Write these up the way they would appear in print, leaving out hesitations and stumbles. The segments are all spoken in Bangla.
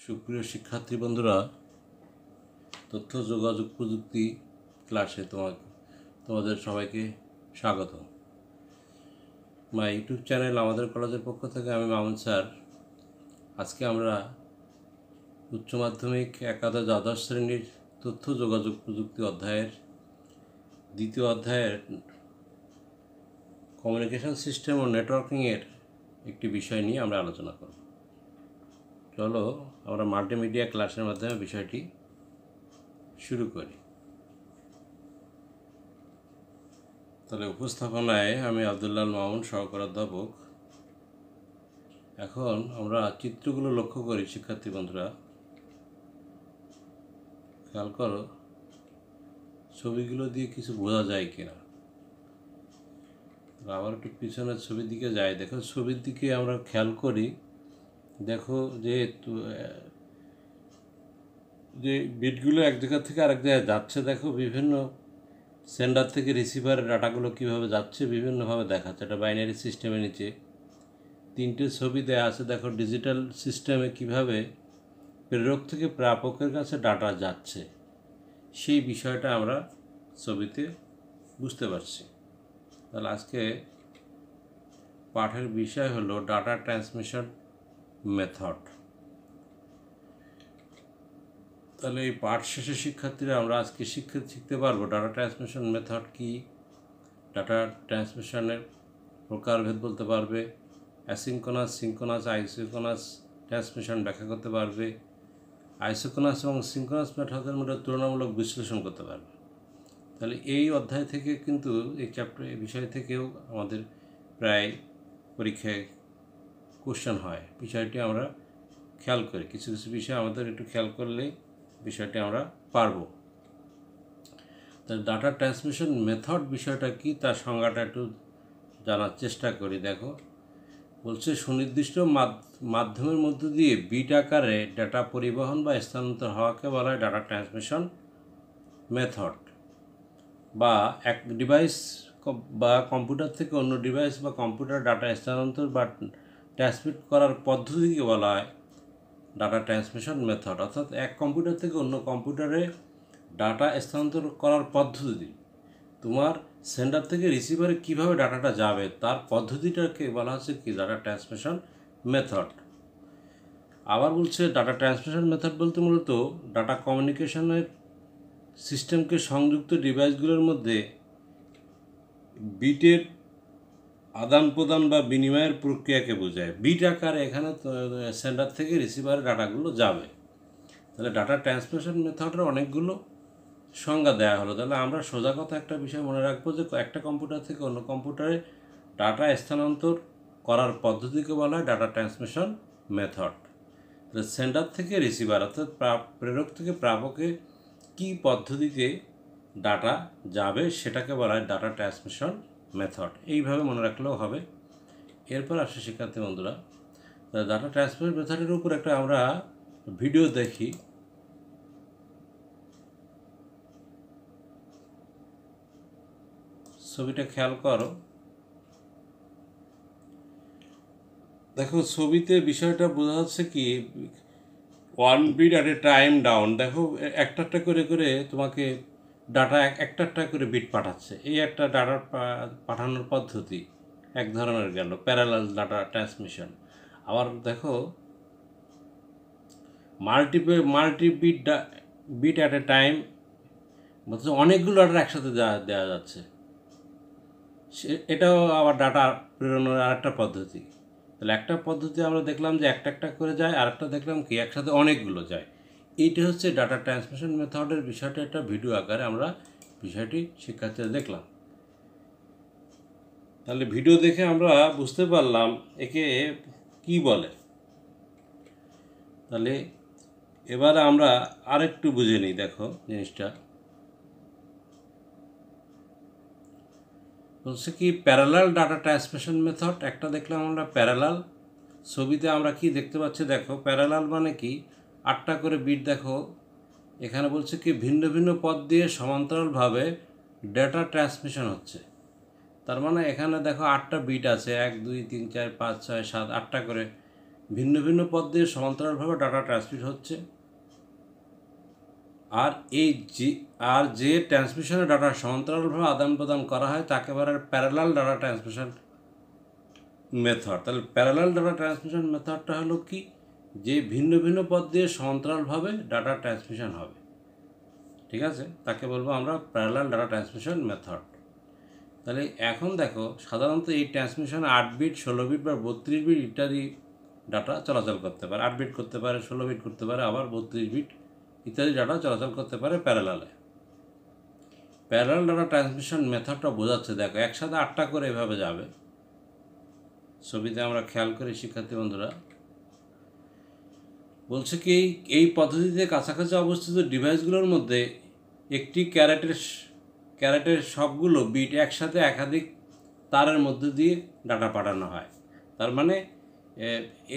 সুপ্রিয় শিক্ষার্থী বন্ধুরা, তথ্য যোগাযোগ প্রযুক্তি ক্লাসে তোমাদের সবাইকে স্বাগত। মাই ইউটিউব চ্যানেল আমাদের কলেজের পক্ষ থেকে আমি মামুন স্যার। আজকে আমরা উচ্চ মাধ্যমিক একাদশ দ্বাদশ শ্রেণীর তথ্য যোগাযোগ প্রযুক্তি অধ্যায়ের দ্বিতীয় অধ্যায়ের কমিউনিকেশন সিস্টেম ও নেটওয়ার্কিংয়ের একটি বিষয় নিয়ে আমরা আলোচনা করব। চলো আমরা মাল্টিমিডিয়া ক্লাসের মাধ্যমে বিষয়টি শুরু করি। তাহলে উপস্থাপনায় আমি আব্দুল্লাহ মামুন, সহকারী অধ্যাপক। এখন আমরা চিত্রগুলো লক্ষ্য করি। শিক্ষার্থী বন্ধুরা খেয়াল করো, ছবিগুলো দিয়ে কিছু বোঝা যায় কিনা। আবার একটু পিছনের ছবির দিকে যাই। দেখো, ছবির দিকে আমরা খেয়াল করি। দেখো যে বিটগুলো এক জায়গা থেকে আরেক জায়গায় যাচ্ছে। দেখো, বিভিন্ন সেন্ডার থেকে রিসিভারের ডাটাগুলো কীভাবে যাচ্ছে বিভিন্নভাবে দেখাচ্ছে। এটা বাইনারি সিস্টেমের নিচে তিনটে ছবি দেওয়া আছে। দেখো, ডিজিটাল সিস্টেমে কীভাবে প্রেরক থেকে প্রাপকের কাছে ডাটা যাচ্ছে সেই বিষয়টা আমরা ছবিতে বুঝতে পারছি। তাহলে আজকে পাঠের বিষয় হলো ডাটা ট্রান্সমিশন মেথড। তাহলে এই পাঠ শেষে শিক্ষার্থীরা আমরা আজকে শিখতে পারবো ডাটা ট্রান্সমিশন মেথড কি, ডাটা ট্রান্সমিশনের প্রকারভেদ বলতে পারবে, অ্যাসিনক্রোনাস, সিনক্রোনাস, আইসোক্রোনাস ট্রান্সমিশন ব্যাখ্যা করতে পারবে, আইসোক্রোনাস এবং সিনক্রোনাস মেথডের মধ্যে তুলনামূলক বিশ্লেষণ করতে পারবে। তাহলে এই অধ্যায় থেকে কিন্তু এই বিষয় থেকেও আমাদের প্রায় পরীক্ষায় কোশ্চেন হয়। বিষয়টি আমরা খেয়াল করি। কিছু কিছু বিষয় আমাদের একটু খেয়াল করলেই বিষয়টি আমরা পারবো। তাহলে ডাটা ট্রান্সমিশন মেথড বিষয়টা কি তার সংজ্ঞাটা একটু জানার চেষ্টা করি। দেখো, বলছে সুনির্দিষ্ট মাধ্যমের মধ্য দিয়ে বিট আকারে ডাটা পরিবহন বা স্থানান্তর হওয়াকে বলা হয় ডাটা ট্রান্সমিশন মেথড। বা এক ডিভাইস বা কম্পিউটার থেকে অন্য ডিভাইস বা কম্পিউটার ডাটা স্থানান্তর বা ট্রান্সমিট করার পদ্ধতিকে বলা হয় ডাটা ট্রান্সমিশন মেথড। অর্থাৎ এক কম্পিউটার থেকে অন্য কম্পিউটারে ডাটা স্থানান্তর করার পদ্ধতি, তোমার সেন্ডার থেকে রিসিভারে কীভাবে ডাটাটা যাবে তার পদ্ধতিটাকে বলা হচ্ছে কি ডাটা ট্রান্সমিশন মেথড। আবার বলছে ডাটা ট্রান্সমিশন মেথড বলতে মূলত ডাটা কমিউনিকেশনের সিস্টেমকে সংযুক্ত ডিভাইসগুলোর মধ্যে বিটের আদান প্রদান বা বিনিময়ের প্রক্রিয়াকে বোঝায়। বিট আকারে এখানে সেন্ডার থেকে রিসিভারের ডাটাগুলো যাবে। তাহলে ডাটা ট্রান্সমিশন মেথডের অনেকগুলো সংজ্ঞা দেওয়া হলো। তাহলে আমরা সোজা কথা একটা বিষয় মনে রাখবো যে একটা কম্পিউটার থেকে অন্য কম্পিউটারে ডাটা স্থানান্তর করার পদ্ধতিকে বলা হয় ডাটা ট্রান্সমিশন মেথড। তাহলে সেন্ডার থেকে রিসিভার অর্থাৎ প্রেরক থেকে প্রাপকে কী পদ্ধতিতে ডাটা যাবে সেটাকে বলা হয় ডাটা ট্রান্সমিশন মেথড। এইভাবে মনে রাখলেও হবে। এরপর আসে শিক্ষার্থী বন্ধুরা, ডাটা ট্রান্সমিশন মেথডের উপর একটা আমরা ভিডিও দেখি। ছবিটা খেয়াল করো। দেখো, ছবিতে বিষয়টা বোঝা যাচ্ছে কি one bit at a time down. দেখো, একটা একটা করে করে তোমাকে ডাটা একটা একটা করে বিট পাঠাচ্ছে। এই একটা ডাটা পাঠানোর পদ্ধতি এক ধরনের গেল প্যারালাল ডাটা ট্রান্সমিশন। আবার দেখো, multi bit at a time বলছে অনেকগুলো ডাটা একসাথে দেওয়া যাচ্ছে। এটাও আবার ডাটা প্রেরণের আরেকটা পদ্ধতি। তাহলে একটা পদ্ধতি আমরা দেখলাম যে একটা একটা করে যায়, আরেকটা দেখলাম কি একসাথে অনেকগুলো যায়। এইটা হচ্ছে ডাটা ট্রান্সমিশন মেথডের বিষয়টা। একটা ভিডিও আকারে আমরা বিষয়টি শিক্ষার্থীরা দেখলাম। তাহলে ভিডিও দেখে আমরা বুঝতে পারলাম একে কি বলে। তাহলে এবার আমরা আরেকটু বুঝে নিই। দেখো জিনিসটা বলছে কি প্যারালাল ডাটা ট্রান্সমিশন মেথড। একটা দেখলাম আমরা প্যারালাল। ছবিতে আমরা কি দেখতে পাচ্ছি? দেখো, প্যারালাল মানে কি আটটা করে বিট। দেখো, এখানে বলছে কি ভিন্ন ভিন্ন পথ দিয়ে সমান্তরালভাবে ডেটা ট্রান্সমিশন হচ্ছে। তার মানে এখানে দেখো 8টা বিট আছে, 1 2 3 4 5 6 7 8টা করে ভিন্ন ভিন্ন পথ দিয়ে সমান্তরালভাবে ডাটা ট্রান্সমিট হচ্ছে। আর যে ট্রান্সমিশনের ডাটা সমান্তরালভাবে আদান প্রদান করা হয় তাকে বলা হয় প্যারালাল ডাটা ট্রান্সমিশন মেথড। তাহলে প্যারালাল ডাটা ট্রান্সমিশন মেথডটা হলো কি, যে ভিন্ন ভিন্ন পথ দিয়ে সমান্তরালভাবে ডাটা ট্রান্সমিশন হবে, ঠিক আছে, তাকে বলবো আমরা প্যারালাল ডাটা ট্রান্সমিশন মেথড। তাহলে এখন দেখো, সাধারণত এই ট্রান্সমিশন 8 বিট, 16 বিট বা 32 বিট ইত্যাদি ডাটা চলাচল করতে পারে। 8 বিট করতে পারে, 16 বিট করতে পারে, আবার 32 বিট ইত্যাদি ডাটা চলাচল করতে পারে প্যারালালে। প্যারালাল ডাটা ট্রান্সমিশন মেথডটা বোঝাচ্ছে, দেখো একসাথে 8টা করে এভাবে যাবে। ছবিতে আমরা খেয়াল করি শিক্ষার্থী বন্ধুরা, বলছে কি এই পদ্ধতিতে কাছাকাছি অবস্থিত ডিভাইসগুলোর মধ্যে একটি ক্যারেটের সবগুলো বিট একসাথে একাধিক তারের মধ্যে দিয়ে ডাটা পাঠানো হয়। তার মানে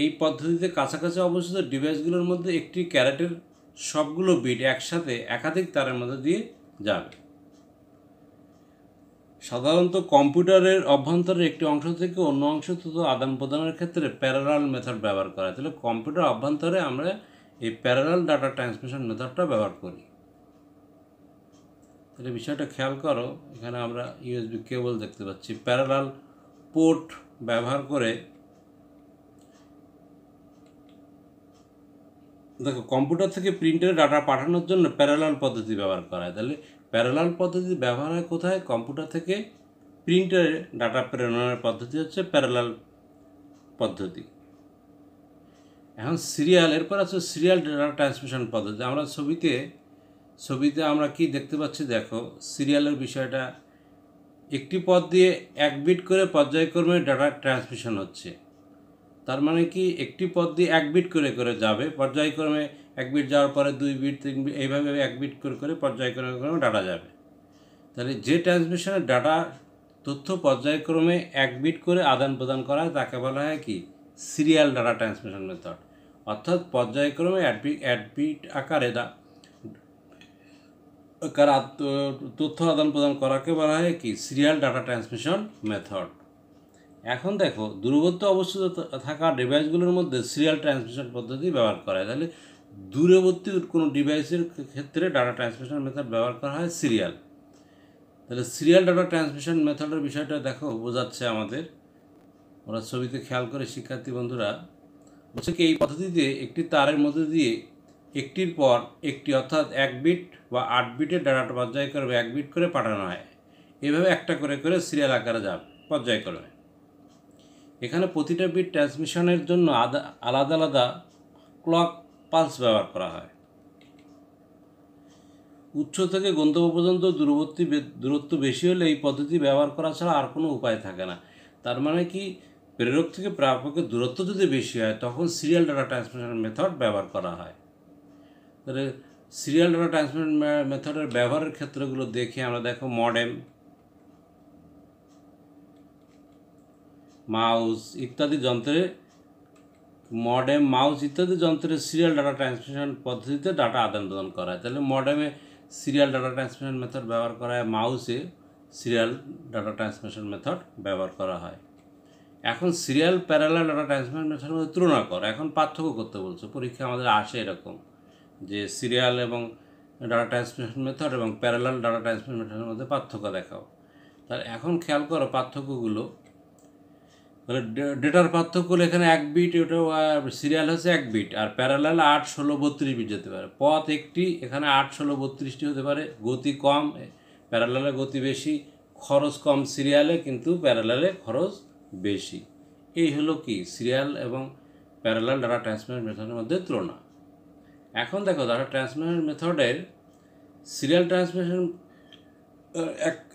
এই পদ্ধতিতে কাছাকাছি অবস্থিত ডিভাইসগুলোর মধ্যে একটি ক্যারেটের সবগুলো বিট একসাথে একাধিক তারের মধ্যে দিয়ে যাবে। সাধারণত কম্পিউটারের অভ্যন্তরের একটি অংশ থেকে অন্য অংশ তথ্য আদান প্রদানের ক্ষেত্রে প্যারালাল মেথড ব্যবহার করা হয়। তাহলে কম্পিউটার অভ্যন্তরে আমরা এই প্যারালাল ডাটা ট্রান্সমিশন মেথডটা ব্যবহার করি। তাহলে বিষয়টা খেয়াল করো, এখানে আমরা ইউএসবি কেবল দেখতে পাচ্ছি। প্যারালাল পোর্ট ব্যবহার করে দেখো, কম্পিউটার থেকে প্রিন্টারে ডাটা পাঠানোর জন্য প্যারালাল পদ্ধতি ব্যবহার করা হয়। তাহলে প্যারালাল পদ্ধতি ব্যবহার হয় কোথায়? কম্পিউটার থেকে প্রিন্টারে ডাটা প্রেরণের পদ্ধতি হচ্ছে প্যারালাল পদ্ধতি। এখন এরপর আছে সিরিয়াল ডাটা ট্রান্সমিশন পদ্ধতি। আমরা ছবিতে আমরা কি দেখতে পাচ্ছি, দেখো সিরিয়ালের বিষয়টা, একটি পথ দিয়ে 1 বিট করে পর্যায়ক্রমে ডাটা ট্রান্সমিশন হচ্ছে। তার মানে কি, একটি পথ দিয়ে 1 বিট করে করে যাবে পর্যায়ক্রমে, 1 বিট যাওয়ার পরে 2 বিট, 3 বিট, এইভাবে 1 বিট করে করে পর্যায়ক্রমে ডাটা যাবে। তাহলে যে ট্রান্সমিশনের ডাটা তথ্য পর্যায়ক্রমে 1 বিট করে আদান প্রদান করা হয় তাকে বলা হয় কি, সিরিয়াল ডাটা ট্রান্সমিশন মেথড। অর্থাৎ পর্যায়ক্রমে 1 বিট আকারে তথ্য আদান প্রদান করাকে বলা হয় কি, সিরিয়াল ডাটা ট্রান্সমিশন মেথড। এখন দেখো, দূরবর্তী অবস্থিত থাকা ডিভাইসগুলোর মধ্যে সিরিয়াল ট্রান্সমিশন পদ্ধতি ব্যবহার করা হয়। তাহলে দূরবর্তী কোনো ডিভাইসের ক্ষেত্রে ডাটা ট্রান্সমিশন মেথড ব্যবহার করা হয় সিরিয়াল। তাহলে সিরিয়াল ডাটা ট্রান্সমিশন মেথডের বিষয়টা দেখো বোঝাচ্ছে আমাদের, ওরা ছবিতে খেয়াল করে শিক্ষার্থী বন্ধুরা, বলছে কি এই পদ্ধতিতে একটি তারের মধ্যে দিয়ে একটির পর একটি, অর্থাৎ 1 বিট বা 8 বিটের ডাটা পর্যায়ক্রমে 1 বিট করে পাঠানো হয়। এভাবে একটা করে করে সিরিয়াল আকারে যাবে পর্যায়ক্রমে। এখানে প্রতিটা বিট ট্রান্সমিশনের জন্য আলাদা আলাদা ক্লক পালস ব্যবহার করা হয়। উৎস থেকে গন্তব্য পর্যন্ত দূরত্ব বেশি হলে এই পদ্ধতি ব্যবহার করা ছাড়া আর কোনো উপায় থাকে না। তার মানে কি, প্রেরক থেকে প্রাপকের দূরত্ব যদি বেশি হয় তখন সিরিয়াল ডাটা ট্রান্সমিশন মেথড ব্যবহার করা হয়। তাহলে সিরিয়াল ডাটা ট্রান্সমিশন মেথডের ব্যবহারের ক্ষেত্রগুলো দেখি আমরা। দেখো, মডেম, মাউস ইত্যাদি যন্ত্রে সিরিয়াল ডাটা ট্রান্সমিশন পদ্ধতিতে ডাটা আদান প্রদান করা হয়। তাহলে মডেমে সিরিয়াল ডাটা ট্রান্সমিশন মেথড ব্যবহার করা হয়, মাউসে সিরিয়াল ডাটা ট্রান্সমিশন মেথড ব্যবহার করা হয়। এখন সিরিয়াল প্যারালাল ডাটা ট্রান্সমিশন মেথডের মধ্যে তুলনা করো। এখন পার্থক্য করতে বলছো, পরীক্ষা আমাদের আসে এরকম যে সিরিয়াল এবং ডাটা ট্রান্সমিশন মেথড এবং প্যারালাল ডাটা ট্রান্সমিশন মেথডের মধ্যে পার্থক্য দেখাও। তাহলে এখন খেয়াল করো পার্থক্যগুলো। তাহলে ডেটার পার্থক্য হলো, এখানে 1 বিট, ওটা সিরিয়াল হচ্ছে 1 বিট, আর প্যারালাল 8, 16, 32 বিট যেতে পারে। পথ একটি, এখানে 8, 16, 32টি হতে পারে। গতি কম, প্যারালালে গতি বেশি। খরচ কম সিরিয়ালে, কিন্তু প্যারালালে খরচ বেশি। এই হলো কি সিরিয়াল এবং প্যারালাল ডাটা ট্রান্সমিশন মেথডের মধ্যে তুলনা। এখন দেখো, ডাটা ট্রান্সমিশন মেথডের সিরিয়াল ট্রান্সমিশন,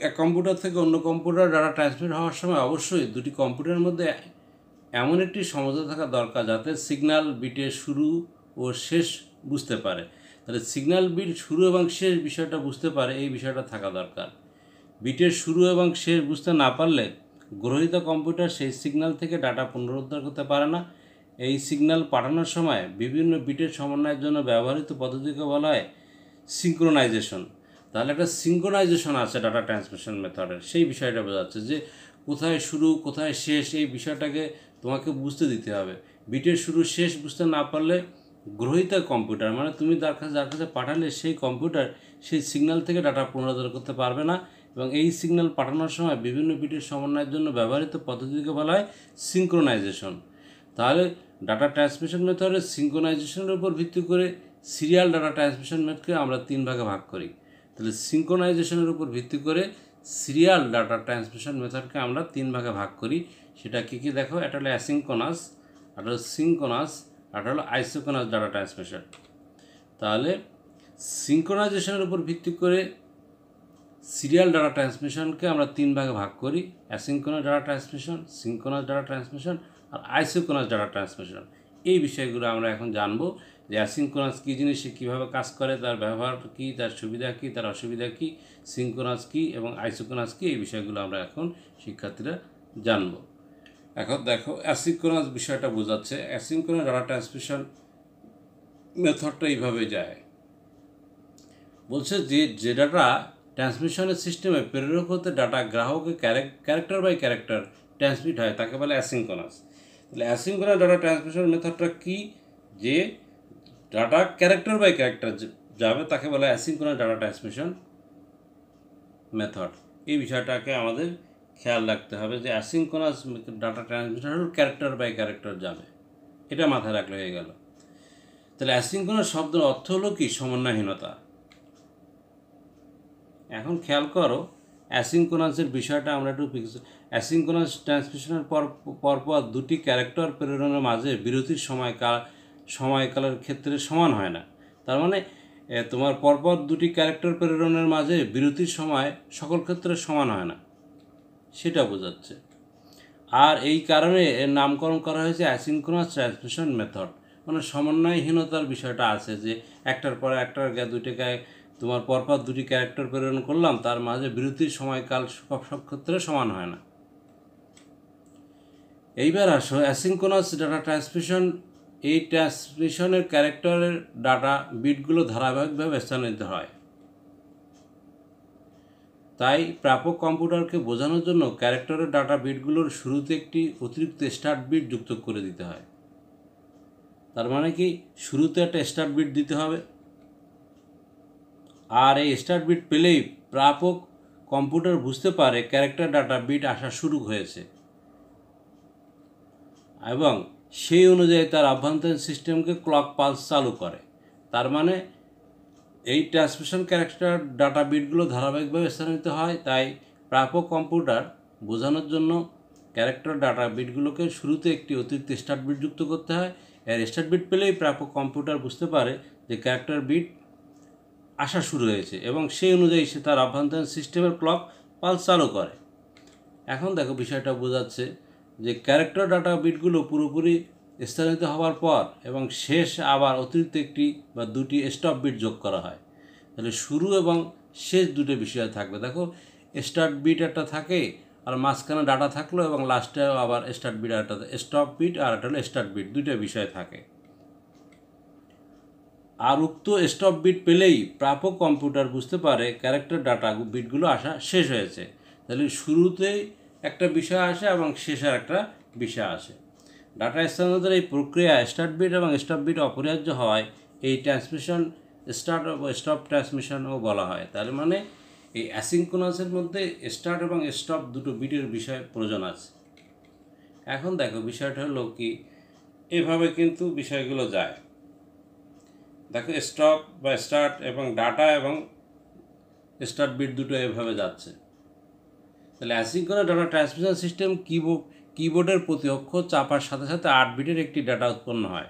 এক কম্পিউটার থেকে অন্য কম্পিউটার ডাটা ট্রান্সমিট হওয়ার সময় অবশ্যই দুটি কম্পিউটারের মধ্যে এমন একটি সমঝোতা থাকা দরকার যাতে সিগন্যাল বিটের শুরু ও শেষ বুঝতে পারে। তাহলে সিগন্যাল বিট শুরু এবং শেষ বিষয়টা বুঝতে পারে, এই বিষয়টা থাকা দরকার। বিটের শুরু এবং শেষ বুঝতে না পারলে গ্রহীত কম্পিউটার সেই সিগন্যাল থেকে ডাটা পুনরুদ্ধার করতে পারে না। এই সিগন্যাল পাঠানোর সময় বিভিন্ন বিটের সমন্বয়ের জন্য ব্যবহৃত পদ্ধতিকে বলা হয় সিঙ্ক্রোনাইজেশন। তাহলে একটা সিঙ্ক্রোনাইজেশন আছে ডাটা ট্রান্সমিশন মেথডের, সেই বিষয়টা বোঝাচ্ছে যে কোথায় শুরু কোথায় শেষ, এই বিষয়টাকে তোমাকে বুঝতে দিতে হবে। বিটের শুরু শেষ বুঝতে না পারলে গ্রহীতা কম্পিউটার মানে তুমি যার কাছে পাঠালে সেই কম্পিউটার সেই সিগন্যাল থেকে ডাটা পুনরুদ্ধার করতে পারবে না, এবং এই সিগন্যাল পাঠানোর সময় বিভিন্ন বিটের সমন্বয়ের জন্য ব্যবহৃত পদ্ধতিকে বলা হয় সিঙ্ক্রোনাইজেশন। তাহলে ডাটা ট্রান্সমিশন মেথডের সিঙ্ক্রোনাইজেশনের উপর ভিত্তি করে সিরিয়াল ডাটা ট্রান্সমিশন মেথডকে আমরা 3 ভাগে ভাগ করি। তাহলে সিঙ্ক্রোনাইজেশনের উপর ভিত্তি করে সিরিয়াল ডাটা ট্রান্সমিশন মেথডকে আমরা 3 ভাগে ভাগ করি। সেটা কী কী দেখো, এটা হলো অ্যাসিঙ্ক্রোনাস, এটা হলো সিঙ্ক্রোনাস, এটা হলো আইসোক্রোনাস ডাটা ট্রান্সমিশন। তাহলে সিঙ্ক্রোনাইজেশনের উপর ভিত্তি করে সিরিয়াল ডাটা ট্রান্সমিশনকে আমরা 3 ভাগে ভাগ করি, asynchronous data transmission, synchronous data transmission আর আইসোক্রোনাস ডাটা ট্রান্সমিশন। এই বিষয়গুলো আমরা এখন জানবো যে অ্যাসিঙ্ক্রোনাস কী জিনিস, সে কীভাবে কাজ করে, তার ব্যবহার কী, তার সুবিধা কী, তার অসুবিধা কী, সিঙ্ক্রোনাস কী এবং আইসোক্রোনাস কী, এই বিষয়গুলো আমরা এখন শিক্ষার্থীরা জানবো। এখন দেখো অ্যাসিঙ্ক্রোনাস বিষয়টা বোঝাচ্ছে। অ্যাসিঙ্ক্রোনাস ডাটা ট্রান্সমিশন মেথডটা এইভাবে যায়, বলছে যে ডাটা ট্রান্সমিশনের সিস্টেমে প্রেরক হতে ডাটা গ্রাহকে ক্যারেক্টার বাই ক্যারেক্টার ট্রান্সমিট হয় তাকে বলে অ্যাসিঙ্ক্রোনাস। তাহলে অ্যাসিঙ্ক্রোনাস ডাটা ট্রান্সমিশন মেথডটা কি, যে ডাটা ক্যারেক্টার বাই ক্যারেক্টার যাবে তাকে বলে অ্যাসিঙ্ক্রোনাস ডাটা ট্রান্সমিশন মেথড। এই বিষয়টাকে আমাদের খেয়াল রাখতে হবে যে অ্যাসিঙ্ক্রোনাস ডাটা ট্রান্সমিশন হল ক্যারেক্টার বাই ক্যারেক্টার যাবে, এটা মাথায় রাখলে হয়ে গেল। তাহলে অ্যাসিঙ্ক্রোনাস শব্দের অর্থ হলো কি, সমন্বয়হীনতা। এখন খেয়াল করো অ্যাসিঙ্ক্রোনাসের বিষয়টা আমরা একটু অ্যাসিঙ্ক্রোনাস ট্রান্সমিশনের পরপর দুটি ক্যারেক্টার প্রেরণের মাঝে বিরতির সময়কালের ক্ষেত্রে সমান হয় না। তার মানে তোমার পরপর দুটি ক্যারেক্টার প্রেরণের মাঝে বিরতির সময় সকল ক্ষেত্রে সমান হয় না, সেটা বোঝাচ্ছে। আর এই কারণে এর নামকরণ করা হয়েছে অ্যাসিঙ্ক্রোনাস ট্রান্সমিশন মেথড। মানে সমন্বয়হীনতার বিষয়টা আছে যে একটার পর একটার দুইটাকে তোমার পরপর দুটি ক্যারেক্টার প্রেরণ করলাম, তার মাঝে বিরতির সময়কাল সব ক্ষেত্রে সমান হয় না। এইবার আসো অ্যাসিঙ্ক্রোনাস ডাটা ট্রান্সমিশন। এই ট্রান্সমিশনের ক্যারেক্টারের ডাটা বিটগুলো ধারাবাহিকভাবে স্থানান্তরিত হয়। তাই প্রাপক কম্পিউটারকে বোঝানোর জন্য ক্যারেক্টারের ডাটা বিটগুলোর শুরুতে একটি অতিরিক্ত স্টার্ট বিট যুক্ত করে দিতে হয়। তার মানে কি, শুরুতে একটা স্টার্ট বিট দিতে হবে, আর এই স্টার্ট বিট পেলেই প্রাপক কম্পিউটার বুঝতে পারে ক্যারেক্টার ডাটা বিট আসা শুরু হয়েছে এবং সেই অনুযায়ী তার অভ্যন্তরীণ সিস্টেমকে ক্লক পালস চালু করে। তার মানে এই ট্রান্সমিশন ক্যারেক্টার ডাটা বিটগুলো ধারাবাহিকভাবে স্থানান্তরিত হয়। তাই প্রাপক কম্পিউটার বোঝানোর জন্য ক্যারেক্টার ডাটা বিটগুলোকে শুরুতে একটি অতিরিক্ত স্টার্ট বিট যুক্ত করতে হয়। এর স্টার্ট বিট পেলেই প্রাপক কম্পিউটার বুঝতে পারে যে ক্যারেক্টার বিট আসা শুরু হয়েছে এবং সেই অনুযায়ী সে তার অভ্যন্তরীণ সিস্টেমের ক্লক পালস চালু করে। এখন দেখো বিষয়টা বোঝাচ্ছে যে ক্যারেক্টার ডাটা বিটগুলো পুরোপুরি স্থানান্তরিত হওয়ার পর এবং শেষ আবার অতিরিক্ত একটি বা দুটি স্টপ বিট যোগ করা হয়। তাহলে শুরু এবং শেষ দুটো বিষয় থাকবে। দেখো স্টার্ট বিট একটা থাকে আর মাঝখানে ডাটা থাকলো এবং লাস্টে আবার স্টার্ট বিট একটা স্টপ বিট আর একটা হলো স্টার্ট বিট, দুটো বিষয় থাকে। আর উক্ত স্টপ বিট পেলেই প্রাপক কম্পিউটার বুঝতে পারে ক্যারেক্টার ডাটা বিটগুলো আসা শেষ হয়েছে। তাহলে শুরুতেই একটা বিষয় আসে এবং শেষের একটা বিষয় আসে। ডাটা স্থানান্তরের এই প্রক্রিয়া স্টার্ট বিট এবং স্টপ বিট অপরিহার্য হওয়ায় এই ট্রান্সমিশন স্টার্ট ও স্টপ ট্রান্সমিশনও বলা হয়। তার মানে এই অ্যাসিঙ্ক্রোনাসের মধ্যে স্টার্ট এবং স্টপ দুটো বিটের বিষয় প্রয়োজন আছে। এখন দেখো বিষয়টা হলো কি, এভাবে কিন্তু বিষয়গুলো যায়। দেখো স্টপ বা স্টার্ট এবং ডাটা এবং স্টার্ট বিট দুটো এভাবে যাচ্ছে। তাহলে অ্যাসিঙ্ক্রোনাস ডাটা ট্রান্সমিশন সিস্টেম কিবোর্ডের প্রতি অক্ষর চাপার সাথে সাথে 8 বিটের একটি ডাটা উৎপন্ন হয়।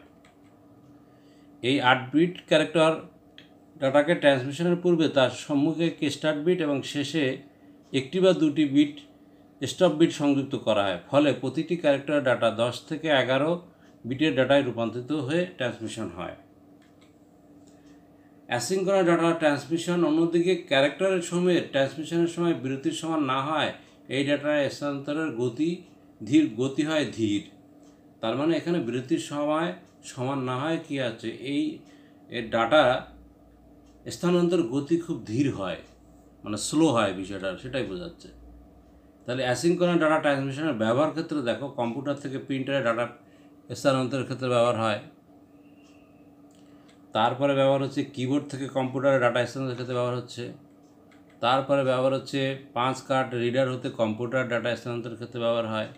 এই 8 বিট ক্যারেক্টার ডাটাকে ট্রান্সমিশনের পূর্বে তার সম্মুখে একটি স্টার্ট বিট এবং শেষে একটি বা দুটি বিট স্টপ বিট সংযুক্ত করা হয়। ফলে প্রতিটি ক্যারেক্টার ডাটা 10 থেকে 11 বিটের ডাটায় রূপান্তরিত হয়ে ট্রান্সমিশন হয়। অ্যাসিঙ্ক্রোনাস ডাটা ট্রান্সমিশন অন্যদিকে ক্যারেক্টারের সময়ের ট্রান্সমিশনের সময় বিরতির সমান না হয় এই ডাটার স্থানান্তরের গতি হয় ধীর। তার মানে এখানে বিরতির সময় সমান না হয় কি আছে, এই ডাটা স্থানান্তর গতি খুব ধীর হয়, মানে স্লো হয় বিষয়টা, সেটাই বোঝাচ্ছে। তাহলে অ্যাসিঙ্ক্রোনাস ডাটা ট্রান্সমিশনের ব্যবহার ক্ষেত্রে দেখো কম্পিউটার থেকে প্রিন্টারে ডাটা স্থানান্তরের ক্ষেত্রে ব্যবহার হয়। তারপরে ব্যবহার হচ্ছে কিবোর্ড থেকে কম্পিউটারে ডাটা স্থানান্তরের ক্ষেত্রে ব্যবহার হচ্ছে। তারপরে ব্যবহার হচ্ছে 5 কার্ড রিডার হতে কম্পিউটার ডাটা স্থানান্তরের ক্ষেত্রে ব্যবহার হয়।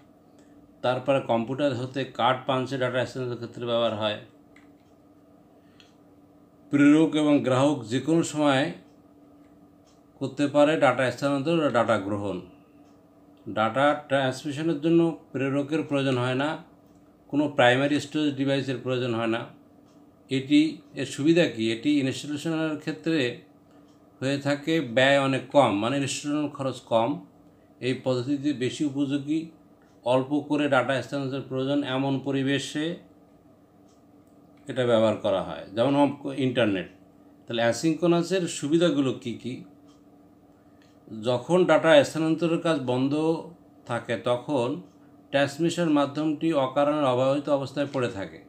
তারপরে কম্পিউটার হতে কার্ড পাঞ্চে ডাটা স্থানান্তরের ক্ষেত্রে ব্যবহার হয়। প্রেরক এবং গ্রাহক যে কোনো সময় করতে পারে ডাটা স্থানান্তর ও ডাটা গ্রহণ। ডাটা ট্রান্সমিশনের জন্য প্রেরকের প্রয়োজন হয় না, কোনো প্রাইমারি স্টোরেজ ডিভাইসের প্রয়োজন হয় না। এর সুবিধা কি? এটি ইনস্টলেশনের ক্ষেত্রে হয়ে থাকে ব্যয় অনেক কম, মানে ইনস্টলেশন খরচ কম। এই পদ্ধতিটি বেশি উপযোগী অল্প করে ডাটা স্থানান্তরের প্রয়োজন এমন পরিবেশে এটা ব্যবহার করা হয়, যেমন ইন্টারনেট। তাহলে অ্যাসিঙ্ক্রোনাসের সুবিধাগুলো কি কি? যখন ডাটা স্থানান্তরের কাজ বন্ধ থাকে তখন ট্রান্সমিশন মাধ্যমটি অকারণে অব্যাহত অবস্থায় পড়ে থাকে,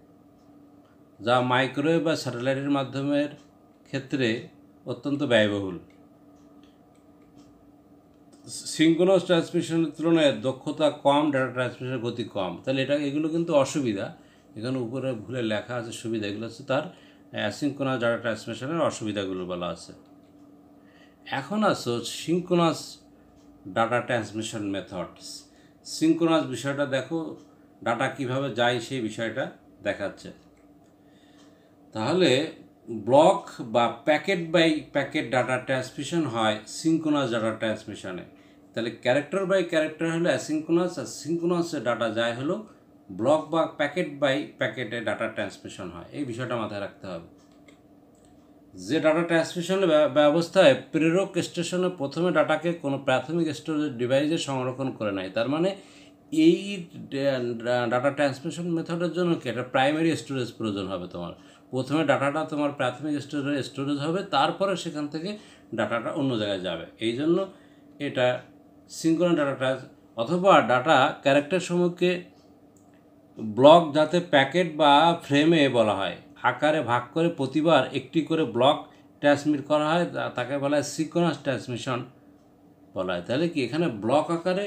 যা মাইক্রোওয়েভ বা স্যাটেলাইটের মাধ্যমের ক্ষেত্রে অত্যন্ত ব্যয়বহুল। সিঙ্ক্রোনাস ট্রান্সমিশনের তুলনায় দক্ষতা কম, ডাটা ট্রান্সমিশনের গতি কম। তাহলে এগুলো কিন্তু অসুবিধা। এখানে উপরে ভুলে লেখা আছে সুবিধা, এগুলো হচ্ছে তার অ্যাসিঙ্ক্রোনাস ডাটা ট্রান্সমিশনের অসুবিধাগুলো বলা আছে। এখন আসো synchronous data transmission methods. Synchronous বিষয়টা দেখো, ডাটা কিভাবে যায় সেই বিষয়টা দেখাচ্ছে। তাহলে ব্লক বা packet by packet data transmission হয় সিঙ্ক্রোনাস ডাটা ট্রান্সমিশনে। তাহলে ক্যারেক্টার বাই ক্যারেক্টার হলো অ্যাসিঙ্ক্রোনাস, আর সিঙ্ক্রোনাসের ডাটা যায় হলো ব্লক বা প্যাকেট বাই প্যাকেটে ডাটা ট্রান্সমিশন হয়। এই বিষয়টা মাথায় রাখতে হবে যে ডাটা ট্রান্সমিশনের ব্যবস্থায় প্রেরক স্টেশনে প্রথমে ডাটাকে কোনো প্রাথমিক স্টোরেজ ডিভাইসে সংরক্ষণ করে নেয়। তার মানে এই ডাটা ট্রান্সমিশন মেথডের জন্য কি একটা প্রাইমারি স্টোরেজ প্রয়োজন হবে। তোমার প্রথমে ডাটাটা তোমার প্রাথমিক স্টোরেজ হবে, তারপরে সেখান থেকে ডাটাটা অন্য জায়গায় যাবে। এই জন্য এটা সিঙ্ক্রোনাস ডাটা অথবা ডাটা ক্যারেক্টার সমূহকে ব্লক, যাতে প্যাকেট বা ফ্রেমে বলা হয়, আকারে ভাগ করে প্রতিবার একটি করে ব্লক ট্রান্সমিট করা হয়, তাকে বলা হয় সিঙ্ক্রোনাস ট্রান্সমিশন বলা হয়। তাহলে কি এখানে ব্লক আকারে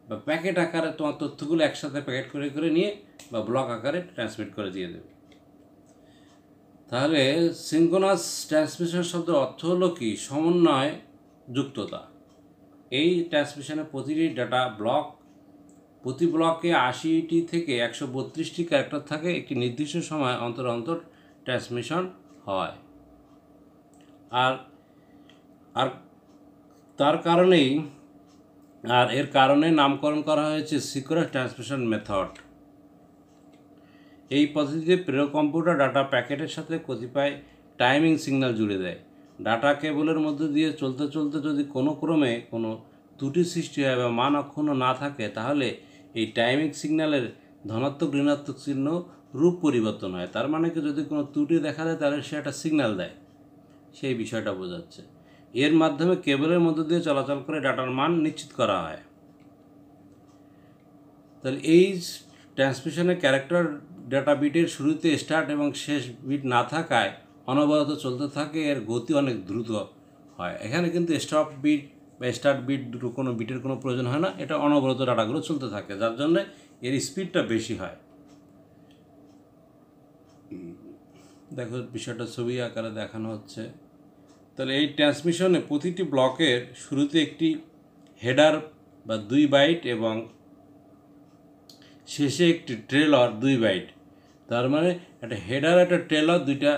বা প্যাকেট আকারে তোমার তথ্যগুলো একসাথে প্যাকেট করে করে নিয়ে বা ব্লক আকারে ট্রান্সমিট করে দিয়ে দেবে। তাহলে সিঙ্ক্রোনাস ট্রান্সমিশন শব্দের অর্থ হলো কি? সমন্বয়, যুক্ততা। এই ট্রান্সমিশনে প্রতিটি ডাটা ব্লক, প্রতি ব্লকে 80টি থেকে 132টি ক্যারেক্টার থাকে। একটি নির্দিষ্ট সময় অন্তর অন্তর ট্রান্সমিশন হয়। আর এর কারণে নামকরণ করা হয়েছে সিঙ্ক্রোনাস ট্রান্সমিশন মেথড। এই পদ্ধতিতে প্রেরক কম্পিউটার ডাটা প্যাকেটের সাথে কতিপয় টাইমিং সিগন্যাল জুড়ে দেয়। ডাটা কেবলের মধ্যে দিয়ে চলতে চলতে যদি কোনো ক্রমে কোনো ত্রুটি সৃষ্টি হয় বা মান অক্ষুণ্ণ না থাকে, তাহলে এই টাইমিং সিগন্যালের ধনাত্মক ঋণাত্মক চিহ্ন রূপ পরিবর্তন হয়। তার মানে কি, যদি কোনো ত্রুটি দেখা যায় তাহলে সে একটা সিগন্যাল দেয়, সেই বিষয়টা বোঝাচ্ছে। এর মাধ্যমে কেবলের মধ্যে দিয়ে চলাচল করে ডাটার মান নিশ্চিত করা হয়। তাহলে এই ট্রান্সমিশনের ক্যারেক্টার ডাটা বিটের শুরুতে স্টার্ট এবং শেষ বিট না থাকায় অনবরত চলতে থাকে, এর গতি অনেক দ্রুত হয়। এখানে কিন্তু স্টপ বিট বা স্টার্ট বিট দুটো কোনো বিটের কোনো প্রয়োজন হয় না, এটা অনবরত ডাটাগুলো চলতে থাকে, যার জন্য এর স্পিডটা বেশি হয়। দেখো বিষয়টা ছবি আকারে দেখানো হচ্ছে। তাহলে এই ট্রান্সমিশনে প্রতিটি ব্লকের শুরুতে একটি হেডার বা 2 বাইট এবং শেষে একটি ট্রেলর 2 বাইট। তার মানে একটা হেডার একটা ট্রেলর দুইটা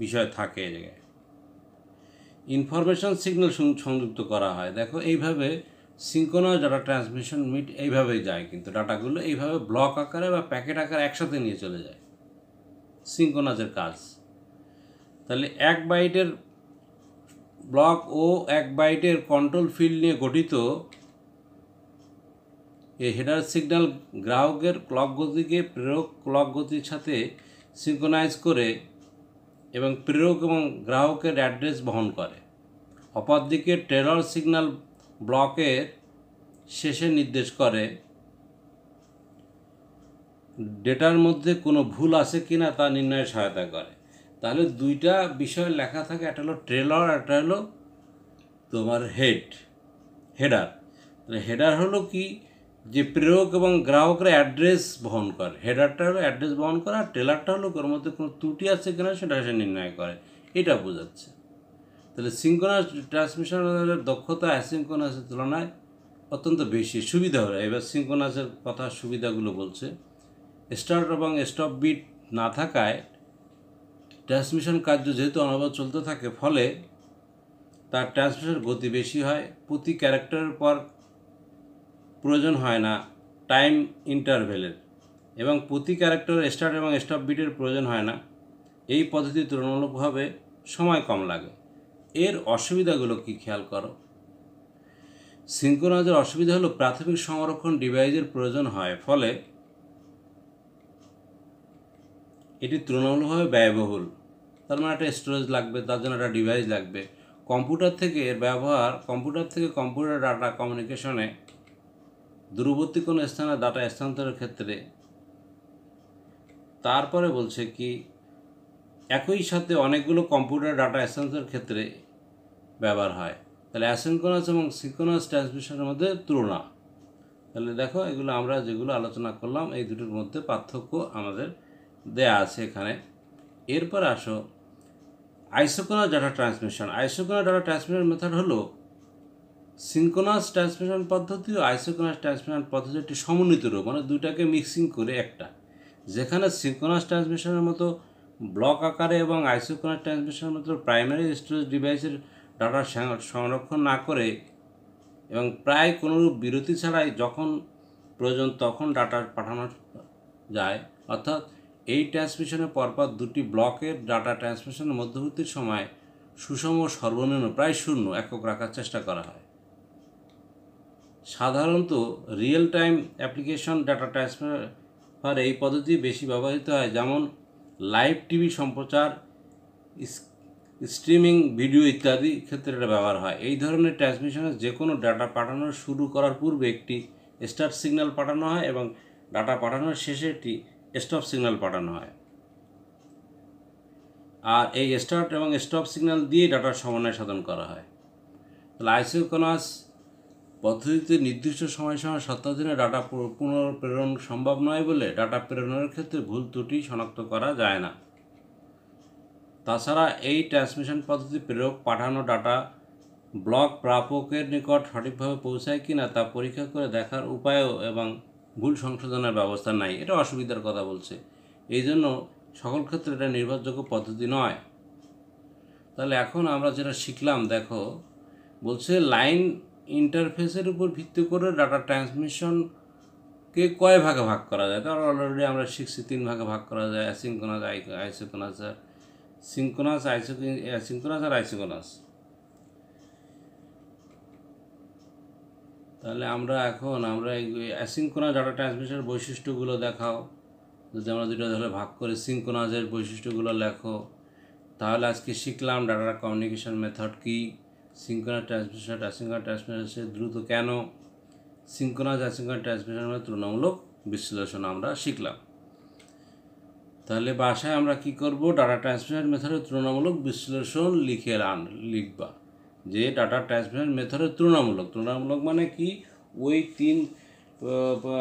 বিষয় থাকে এই জায়গায়। ইনফরমেশন সিগন্যাল সংযুক্ত করা হয়। দেখো এইভাবে সিঙ্ক্রোনাস ডাটা ট্রান্সমিশন মিট এইভাবেই যায়, কিন্তু ডাটাগুলো এইভাবে ব্লক আকারে বা প্যাকেট আকারে একসাথে নিয়ে চলে যায়, সিঙ্ক্রোনাসের কাজ। তাহলে 1 বাইটের ব্লক ও 1 বাইটের কন্ট্রোল ফিল্ড নিয়ে গঠিত এই হেডার সিগন্যাল গ্রাহকের ক্লক গতিকে প্রেরক ক্লক গতির সাথে সিঙ্ক্রোনাইজ করে এবং প্রেরক এবং গ্রাহকের অ্যাড্রেস বহন করে। অপরদিকে ট্রেলর সিগন্যাল ব্লকের শেষে নির্দেশ করে ডেটার মধ্যে কোনো ভুল আছে কিনা তা নির্ণয়ে সহায়তা করে। তাহলে দুইটা বিষয় লেখা থাকে, একটা হলো ট্রেলর, একটা হলো তোমার হেডার। তাহলে হেডার হলো কি, যে প্রেরক এবং গ্রাহকরা অ্যাড্রেস বহন করে। হেডারটা হলো অ্যাড্রেস বহন করে, আর টেলারটা হলো ওর মধ্যে কোনো ত্রুটি আছে কিনা সেটা সে নির্ণয় করে, এটা বোঝাচ্ছে। তাহলে সিঙ্ক্রোনাস ট্রান্সমিশনের দক্ষতা অ্যাসিঙ্ক্রোনাসের তুলনায় অত্যন্ত বেশি, সুবিধা হয়। এবার সিঙ্ক্রোনাসের কথা সুবিধাগুলো বলছে। স্টার্ট এবং স্টপ বিট না থাকায় ট্রান্সমিশন কার্য যেহেতু অনবরত চলতে থাকে, ফলে তার ট্রান্সমিশনের গতি বেশি হয়। প্রতি ক্যারেক্টারের পর প্রয়োজন হয় না টাইম ইন্টারভেলের, এবং প্রতি ক্যারেক্টারের স্টার্ট এবং স্টপ বিটের প্রয়োজন হয় না। এই পদ্ধতি তুলনামূলকভাবে সময় কম লাগে। এর অসুবিধাগুলো কি খেয়াল করো। সিঙ্ক্রোনাইজের অসুবিধা হলো প্রাথমিক সংরক্ষণ ডিভাইসের প্রয়োজন হয়, ফলে এটি তুলনামূলকভাবে ব্যয়বহুল। তার মানে একটা স্টোরেজ লাগবে, তার জন্য একটা ডিভাইস লাগবে। কম্পিউটার থেকে এর ব্যবহার, কম্পিউটার থেকে কম্পিউটার ডাটা কমিউনিকেশনে, দূরবর্তী কোনো স্থানে ডাটা স্থানান্তরের ক্ষেত্রে। তারপরে বলছে কি, একই সাথে অনেকগুলো কম্পিউটার ডাটা স্থানান্তরের ক্ষেত্রে ব্যবহার হয়। তাহলে অ্যাসিঙ্ক্রোনাস এবং সিঙ্ক্রোনাস ট্রান্সমিশনের মধ্যে তুলনা। তাহলে দেখো, এগুলো আমরা যেগুলো আলোচনা করলাম এই দুটোর মধ্যে পার্থক্য আমাদের দেয়া আছে এখানে। এরপর আসো isochronous data transmission. Isochronous data transmission method হলো সিঙ্ক্রোনাস ট্রান্সমিশন পদ্ধতি ও আইসোক্রোনাস ট্রান্সমিশন পদ্ধতি একটি সমন্বিত রূপ, মানে দুইটাকে মিক্সিং করে একটা। যেখানে সিঙ্ক্রোনাস ট্রান্সমিশনের মতো ব্লক আকারে এবং আইসোক্রোনাস ট্রান্সমিশনের মতো প্রাইমারি স্টোরেজ ডিভাইসের ডাটা সংরক্ষণ না করে এবং প্রায় কোনোরূপ বিরতি ছাড়াই যখন প্রয়োজন তখন ডাটা পাঠানো যায়, অর্থাৎ এই ট্রান্সমিশনের পরপর দুটি ব্লকের ডাটা ট্রান্সমিশনের মধ্যবর্তী সময় সুষম সর্বনিম্ন প্রায় 0 একক রাখার চেষ্টা করা হয়। সাধারণত real time application data transfer এই পদ্ধতি বেশি ব্যবহৃত হয়, যেমন লাইভ টিভি সম্প্রচার, স্ট্রিমিং ভিডিও ইত্যাদি ক্ষেত্রে এটা ব্যবহার হয়। এই ধরনের ট্রান্সমিশনে যে কোনো ডাটা পাঠানো শুরু করার পূর্বে একটি স্টার্ট সিগন্যাল পাঠানো হয় এবং ডাটা পাঠানোর শেষে একটি স্টপ সিগন্যাল পাঠানো হয়। আর এই স্টার্ট এবং স্টপ সিগন্যাল দিয়ে ডাটার সমন্বয় সাধন করা হয়। তাহলে আইসোক্রোনাস পদ্ধতিতে নির্দিষ্ট সময়সীমা সত্ত্বাধীনে ডাটা পুনঃপ্রেরণ সম্ভব নয় বলে ডাটা প্রেরণের ক্ষেত্রে ভুল ত্রুটি শনাক্ত করা যায় না। তাছাড়া এই ট্রান্সমিশন পদ্ধতি প্রেরক পাঠানো ডাটা ব্লক প্রাপকের নিকট সঠিকভাবে পৌঁছায় কিনা তা পরীক্ষা করে দেখার উপায়ও এবং ভুল সংশোধনের ব্যবস্থা নাই। এটা অসুবিধার কথা বলছে। এই জন্য সকল ক্ষেত্রে এটা নির্ভরযোগ্য পদ্ধতি নয়। তাহলে এখন আমরা যেটা শিখলাম, দেখো বলছে লাইন ইন্টারফেসের উপর ভিত্তি করে ডাটা ট্রান্সমিশনকে কয় ভাগে ভাগ করা যায়। তার অলরেডি আমরা শিখছি 3 ভাগে ভাগ করা যায়: অ্যাসিঙ্ক্রোনাস, আইসোক্রোনাস, অ্যাসিঙ্ক্রোনাস আর আইসোক্রোনাস। তাহলে আমরা এই অ্যাসিঙ্ক্রোনাস ডাটা ট্রান্সমিশনের বৈশিষ্ট্যগুলো দেখাও। যদি আমরা দুটো ধরে ভাগ করে সিঙ্ক্রোনাসের বৈশিষ্ট্যগুলো লেখো। তাহলে আজকে শিখলাম ডাটা কমিউনিকেশন মেথড কী, সিঙ্ক্রোনাস ট্রান্সমিশন অ্যাসিঙ্ক্রোনাস ট্রান্সমিশন দ্রুত কেন, সিঙ্ক্রোনাস অ্যাসিঙ্ক্রোনাস ট্রান্সমিশনের তুলনামূলক বিশ্লেষণ আমরা শিখলাম। তাহলে বাসায় আমরা কি করব, ডাটা ট্রান্সমিশন মেথডের তুলনামূলক বিশ্লেষণ লিখবা যে ডাটা ট্রান্সমিশন মেথডের তুলনামূলক মানে কি, ওই 3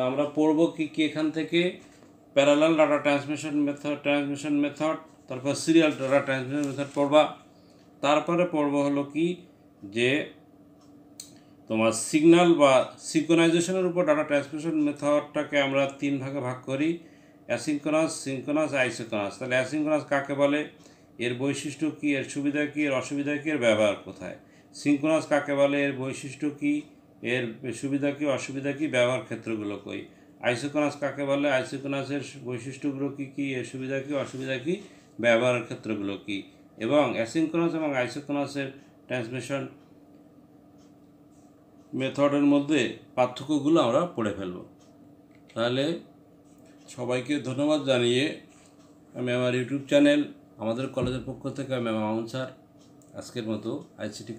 আমরা পড়ব কি এখান থেকে প্যারালাল ডাটা ট্রান্সমিশন মেথড, তারপর সিরিয়াল ডাটা ট্রান্সমিশন মেথড পড়বা। তারপরে পড়ব হলো কি যে তোমার সিগন্যাল বা সিঙ্ক্রোনাইজেশনের উপর ডাটা ট্রান্সমিশন মেথডটাকে আমরা 3 ভাগে ভাগ করি: অ্যাসিঙ্ক্রোনাস, সিঙ্ক্রোনাস, আইসোক্রোনাস। তাহলে অ্যাসিঙ্ক্রোনাস কাকে বলে, এর বৈশিষ্ট্য কী, এর সুবিধা কী, এর অসুবিধা কী, এর ব্যবহার কোথায়। সিঙ্ক্রোনাস কাকে বলে, এর বৈশিষ্ট্য কী, এর সুবিধা কী, অসুবিধা কী, ব্যবহার ক্ষেত্রগুলো কই। আইসোক্রোনাস কাকে বলে, আইসোক্রোনাসের বৈশিষ্ট্যগুলো কী কী, এর সুবিধা কী, অসুবিধা কী, ব্যবহারের ক্ষেত্রগুলো কী। এবং অ্যাসিঙ্ক্রোনাস এবং আইসোক্রোনাসের ট্রান্সমিশন মেথডের মধ্যে পার্থক্যগুলো আমরা পড়ে ফেলব। তাহলে সবাইকে ধন্যবাদ জানিয়ে আমি আমার ইউটিউব চ্যানেল, আমাদের কলেজের পক্ষ থেকে আমি মামুন স্যার আজকের মতো আইসিটি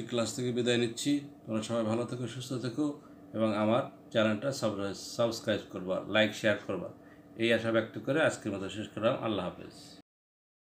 ক্লাস থেকে বিদায় নিচ্ছি। তোমরা সবাই ভালো থেকো, সুস্থ থেকো এবং আমার চ্যানেলটা সাবস্ক্রাইব করবা, লাইক শেয়ার করবা, এই আশা ব্যক্ত করে আজকের মতো শেষ করলাম। আল্লাহ হাফেজ।